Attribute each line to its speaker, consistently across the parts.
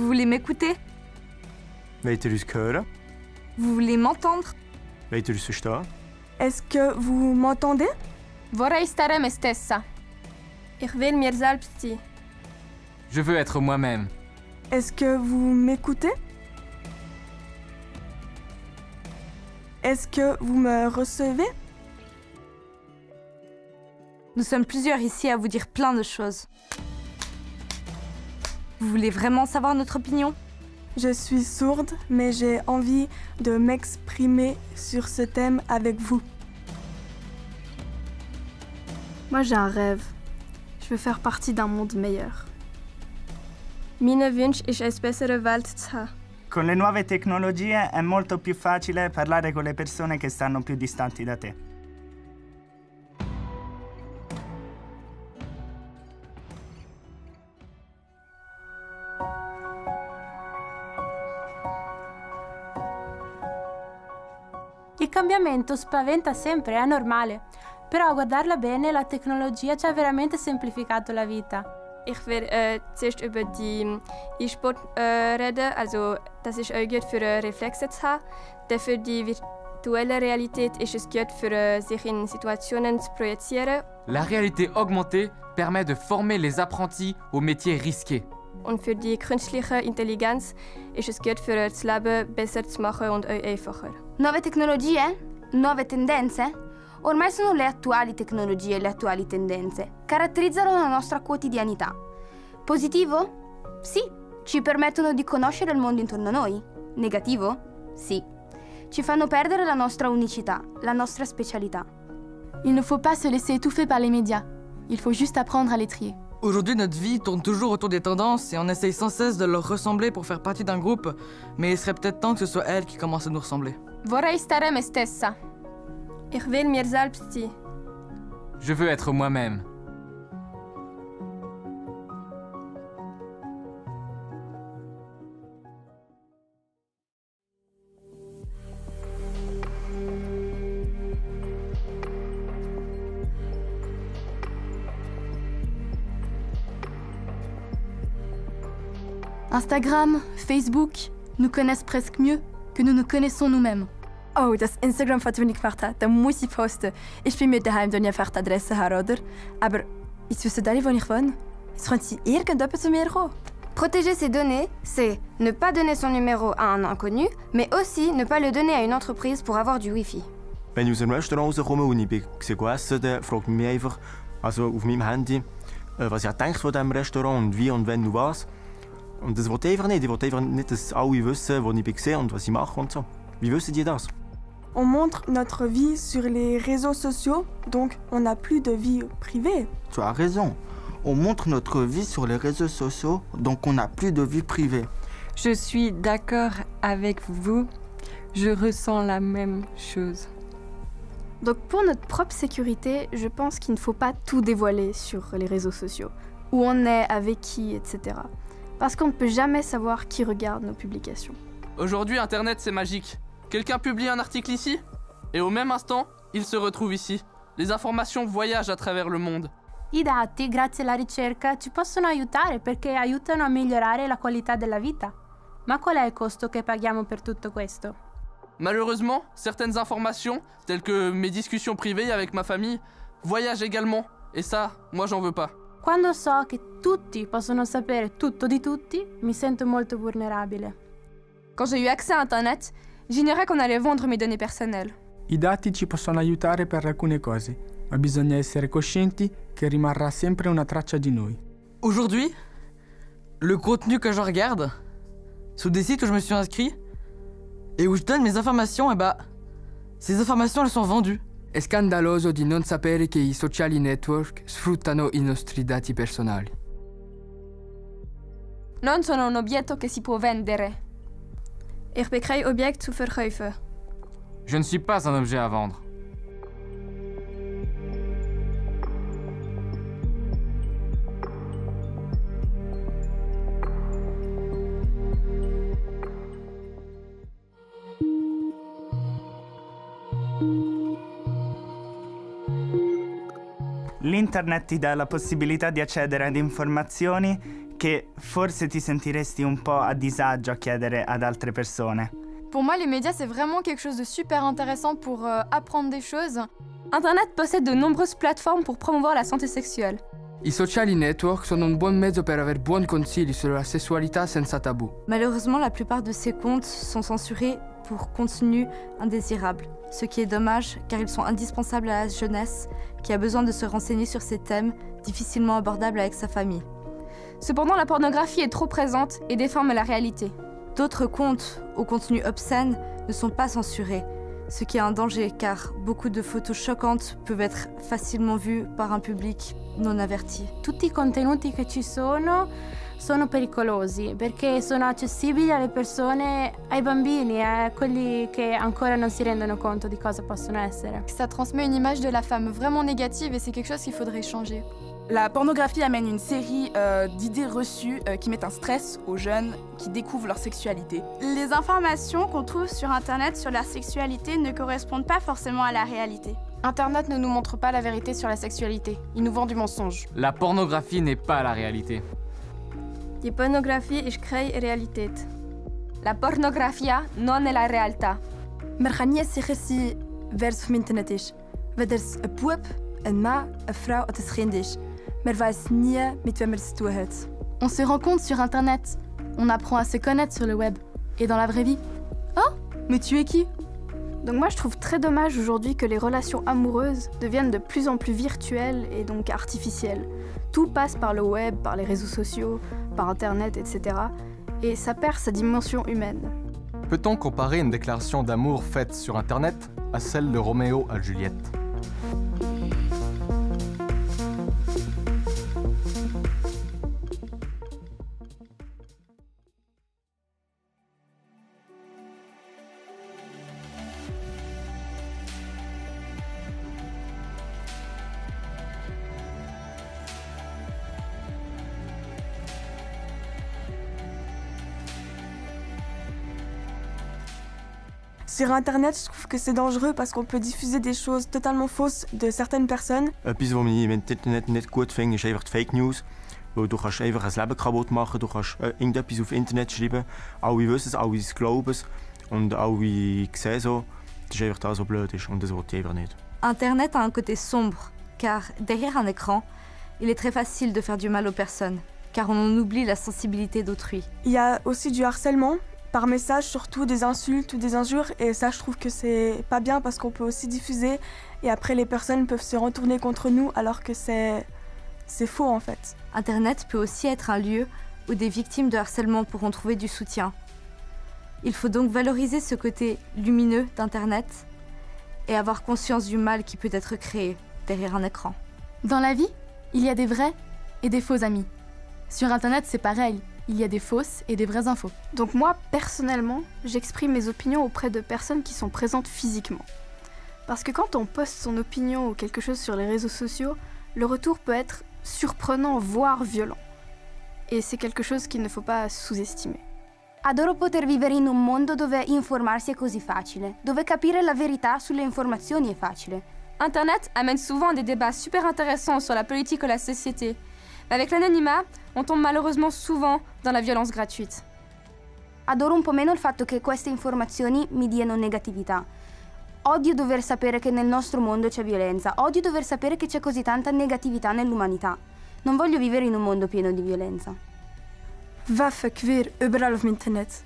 Speaker 1: Vous voulez m'écouter?
Speaker 2: Weet u hören?
Speaker 1: Vous voulez m'entendre?
Speaker 2: Weet u verstehen?
Speaker 3: Est-ce que vous m'entendez?
Speaker 4: Vorrei stare me stessa.
Speaker 5: Ich will mir selbst sein.
Speaker 6: Je veux être moi-même.
Speaker 3: Est-ce que vous m'écoutez? Est-ce que vous me recevez?
Speaker 1: Nous sommes plusieurs ici à vous dire plein de choses. Vous voulez vraiment savoir notre opinion?
Speaker 3: Je suis sourde, mais j'ai envie de m'exprimer sur ce thème avec vous.
Speaker 7: Moi, j'ai un rêve. Je veux faire partie d'un monde meilleur.
Speaker 5: Mein Wunsch ist, eine bessere Welt zu haben.
Speaker 8: Con le nuove tecnologie è molto più facile parlare con le persone che stanno più distanti da te.
Speaker 4: Il cambiamento spaventa sempre, è normale. Però a guardarla bene, la tecnologia ci ha veramente semplificato la vita.
Speaker 5: Ich will zuerst über die E-Sport reden. Also, das ist auch gut für Reflexe zu haben. Dann für die virtuelle Realität ist es gut für sich in Situationen zu projizieren.
Speaker 6: La réalité augmentée permet de former les apprentis aux métiers risqués.
Speaker 5: Und für die künstliche Intelligenz ist es gut für das Leben besser zu machen und auch einfacher.
Speaker 9: Nuove tecnologie? Nuove tendenze? Ormai sono le attuali tecnologie e le attuali tendenze. Caratterizzano la nostra quotidianità. Positivo? Sì, ci permettono di conoscere il mondo intorno a noi. Negativo? Sì. Ci fanno perdere la nostra unicità, la nostra specialità.
Speaker 7: Il ne faut pas se laisser étouffer par les médias. Il faut juste apprendre à les trier.
Speaker 10: Aujourd'hui, notre vie tourne toujours autour des tendances et on essaye sans cesse de leur ressembler pour faire partie d'un groupe, mais il serait peut-être temps que ce soit elles qui commencent à nous ressembler.
Speaker 4: Vorrei stare me stessa.
Speaker 5: Ich will mir selbst sein.
Speaker 6: Je veux être moi-même.
Speaker 7: Instagram, Facebook nous connaissent presque mieux que nous nous connaissons nous-mêmes.
Speaker 11: Oh, das Instagram-Foto, das ich gemacht habe, das muss ich posten. Ich bin mir daheim nicht einfach die Adresse her, oder? Aber jetzt wissen alle, wo ich wohne. Jetzt könnte sie irgendjemand zu mir kommen.
Speaker 9: Protéger ses données, c'est ne pas donner son numéro à un inconnu, mais aussi ne pas le donner à une entreprise pour avoir du Wi-Fi.
Speaker 2: Wenn ich aus einem Restaurant rauskomme und ich bin essen, dann fragt man mich einfach, also auf meinem Handy, was ich denke von diesem Restaurant und wie und wenn und was. Und das will ich einfach nicht. Ich will einfach nicht, dass alle wissen, wo ich bin und was ich mache und so. Wie wissen die das?
Speaker 3: On montre notre vie sur les réseaux sociaux, donc on n'a plus de vie privée.
Speaker 12: Tu as raison. On montre notre vie sur les réseaux sociaux, donc on n'a plus de vie privée.
Speaker 13: Je suis d'accord avec vous. Je ressens la même chose.
Speaker 7: Donc pour notre propre sécurité, je pense qu'il ne faut pas tout dévoiler sur les réseaux sociaux. Où on est, avec qui, etc. Parce qu'on ne peut jamais savoir qui regarde nos publications.
Speaker 14: Aujourd'hui, Internet, c'est magique. Quelqu'un publie un article ici, et au même instant, il se retrouve ici. Les informations voyagent à travers le monde.
Speaker 4: I dati, grazie alla ricerca, ci possono aiutare perché aiutano a migliorare la qualità della vita. Ma qual è il costo che paghiamo per tutto questo?
Speaker 14: Malheureusement, certaines informations, telles que mes discussions privées avec ma famille, voyagent également. Et ça, moi, j'en veux pas.
Speaker 4: Quando so che tutti possono sapere tutto di tutti, mi sento molto vulnerabile.
Speaker 11: Quand j'ai eu accès à Internet, j'ignorais qu'on allait vendre mes données personnelles.
Speaker 15: I dati ci possono aiutare per alcune cose, ma bisogna essere coscienti che rimarrà sempre una traccia di noi.
Speaker 10: Aujourd'hui, le contenu que je regarde, sur des sites où je me suis inscrit, et où je donne mes informations, ces informations, elles sont vendues.
Speaker 16: È scandaloso di non sapere che i social network sfruttano i nostri dati personali.
Speaker 11: Non sono un obietto che si può vendere.
Speaker 5: Ich bin kein Objekt zu verkaufen.
Speaker 6: Je ne suis pas un objet à vendre.
Speaker 8: L'internet ti dà la possibilità di accedere ad informazioni che forse ti sentiresti un po' a disagio a chiedere ad altre persone.
Speaker 17: Pour moi, les médias, c'est vraiment quelque chose de super intéressant pour apprendre des choses.
Speaker 4: Internet possède de nombreuses plateformes pour promouvoir la santé sexuelle.
Speaker 16: I social network sono un buon mezzo per avere buoni consigli sulla sessualità senza tabù.
Speaker 1: Malheureusement, la plupart de ces comptes sont censurés pour contenu indésirable, ce qui est dommage car ils sont indispensables à la jeunesse qui a besoin de se renseigner sur ces thèmes difficilement abordables avec sa famille.
Speaker 4: Cependant, la pornographie est trop présente et déforme la réalité.
Speaker 1: D'autres comptes au contenu obscène ne sont pas censurés, ce qui est un danger car beaucoup de photos choquantes peuvent être facilement vues par un public non averti.
Speaker 4: Tutti i contenuti che ci sono pericolosi perché sono accessibili alle persone, ai bambini, a quelli che ancora non si rendono conto di cosa possono essere.
Speaker 17: Ça transmet une image de la femme vraiment négative et c'est quelque chose qu'il faudrait changer.
Speaker 18: La pornographie amène une série d'idées reçues qui mettent un stress aux jeunes qui découvrent leur sexualité.
Speaker 19: Les informations qu'on trouve sur Internet sur la sexualité ne correspondent pas forcément à la réalité.
Speaker 17: Internet ne nous montre pas la vérité sur la sexualité. Il nous vend du mensonge.
Speaker 6: La pornographie n'est pas la réalité.
Speaker 5: Die pornografie is geen realiteit.
Speaker 4: La pornografia non è la realtà.
Speaker 11: Maar ga niet zeggen si vers op internet is. Weder een poep, een ma, een vrouw, het is geen is. Maar weiß nie met wem het te doen heeft.
Speaker 7: On se rencontre sur Internet. On apprend à se connaître sur le web. Et dans la vraie vie. Oh, mais tu es qui? Donc moi je trouve très dommage aujourd'hui que les relations amoureuses deviennent de plus en plus virtuelles et donc artificielles. Tout passe par le web, par les réseaux sociaux, par Internet, etc. Et ça perd sa dimension humaine.
Speaker 20: Peut-on comparer une déclaration d'amour faite sur Internet à celle de Roméo à Juliette?
Speaker 3: Sur Internet, je trouve que c'est dangereux parce qu'on peut diffuser des choses totalement fausses de certaines personnes.
Speaker 2: Etwas, was ich im Internet nicht gut finde, ist einfach die Fake News. Weil du kannst einfach ein Leben kaputt machen, du kannst irgendetwas auf Internet schreiben, alle wissen es, alle glauben es und alle sehen so. Das ist einfach das, was blöd ist und das wollte ich einfach nicht.
Speaker 1: Internet a un côté sombre, car derrière un écran, il est très facile de faire du mal aux personnes, car on en oublie la sensibilité d'autrui.
Speaker 3: Il y a aussi du harcèlement. Par message, surtout des insultes ou des injures, et ça je trouve que c'est pas bien parce qu'on peut aussi diffuser et après les personnes peuvent se retourner contre nous alors que c'est faux en fait.
Speaker 1: Internet peut aussi être un lieu où des victimes de harcèlement pourront trouver du soutien. Il faut donc valoriser ce côté lumineux d'Internet et avoir conscience du mal qui peut être créé derrière un écran.
Speaker 7: Dans la vie, il y a des vrais et des faux amis. Sur Internet, c'est pareil. Il y a des fausses et des vraies infos. Donc moi, personnellement, j'exprime mes opinions auprès de personnes qui sont présentes physiquement. Parce que quand on poste son opinion ou quelque chose sur les réseaux sociaux, le retour peut être surprenant, voire violent. Et c'est quelque chose qu'il ne faut pas sous-estimer.
Speaker 9: Adoro poter vivere in un mondo dove informarsi è così facile, dove capire la verità sulle informazioni è facile.
Speaker 4: Internet amène souvent des débats super intéressants sur la politique ou la société. Mais avec l'anonymat, on tombe malheureusement souvent dans la violence gratuite.
Speaker 9: Adoro un po' meno il fatto che queste informazioni mi diano negatività. Odio dover sapere che nel nostro mondo c'è violenza, odio dover sapere che c'è così tanta negatività nell'umanità. Non voglio vivere in un mondo pieno di violenza.
Speaker 11: Waffen quer überall auf dem Internet.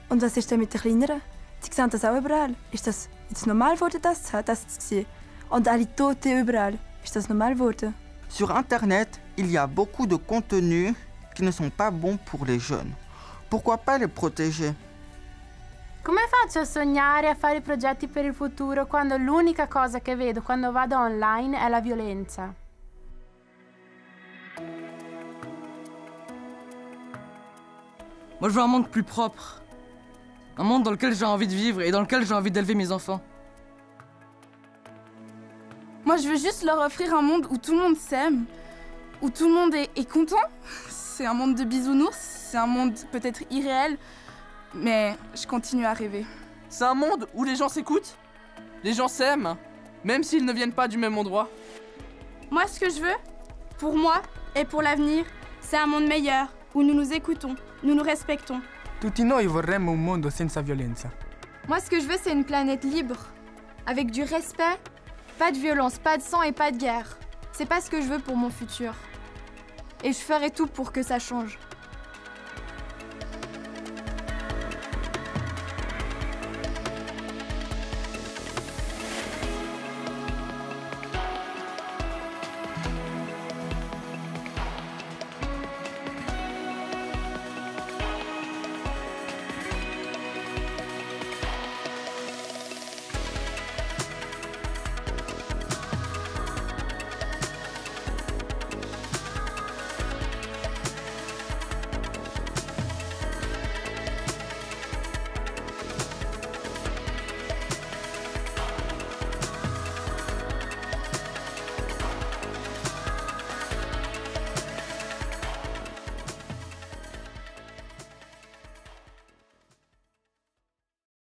Speaker 11: Und was ist denn mit den Kleineren? Sie sehen das auch überall. Ist das jetzt normal geworden, das zu sehen? Und alle Tote überall. Ist das normal geworden?
Speaker 12: Sur Internet, il y a beaucoup de contenus qui ne sont pas bons pour les jeunes. Pourquoi pas les protéger?
Speaker 4: Come faccio a sognare, a fare progetti per il futuro quando l'unica cosa che vedo quando vado online è la violenza?
Speaker 10: Moi, je veux un monde plus propre. Un monde dans lequel j'ai envie de vivre et dans lequel j'ai envie d'élever mes enfants.
Speaker 18: Moi, je veux juste leur offrir un monde où tout le monde s'aime, où tout le monde est content. C'est un monde de bisounours, c'est un monde peut-être irréel, mais je continue à rêver.
Speaker 14: C'est un monde où les gens s'écoutent, les gens s'aiment, même s'ils ne viennent pas du même endroit.
Speaker 19: Moi, ce que je veux, pour moi et pour l'avenir, C'est un monde meilleur, où nous nous écoutons, nous nous respectons.
Speaker 15: Tutti noi vorremmo un mondo senza violenza.
Speaker 17: Moi, ce que je veux, c'est une planète libre, avec du respect, pas de violence, pas de sang et pas de guerre. C'est pas ce que je veux pour mon futur. Et je ferai tout pour que ça change.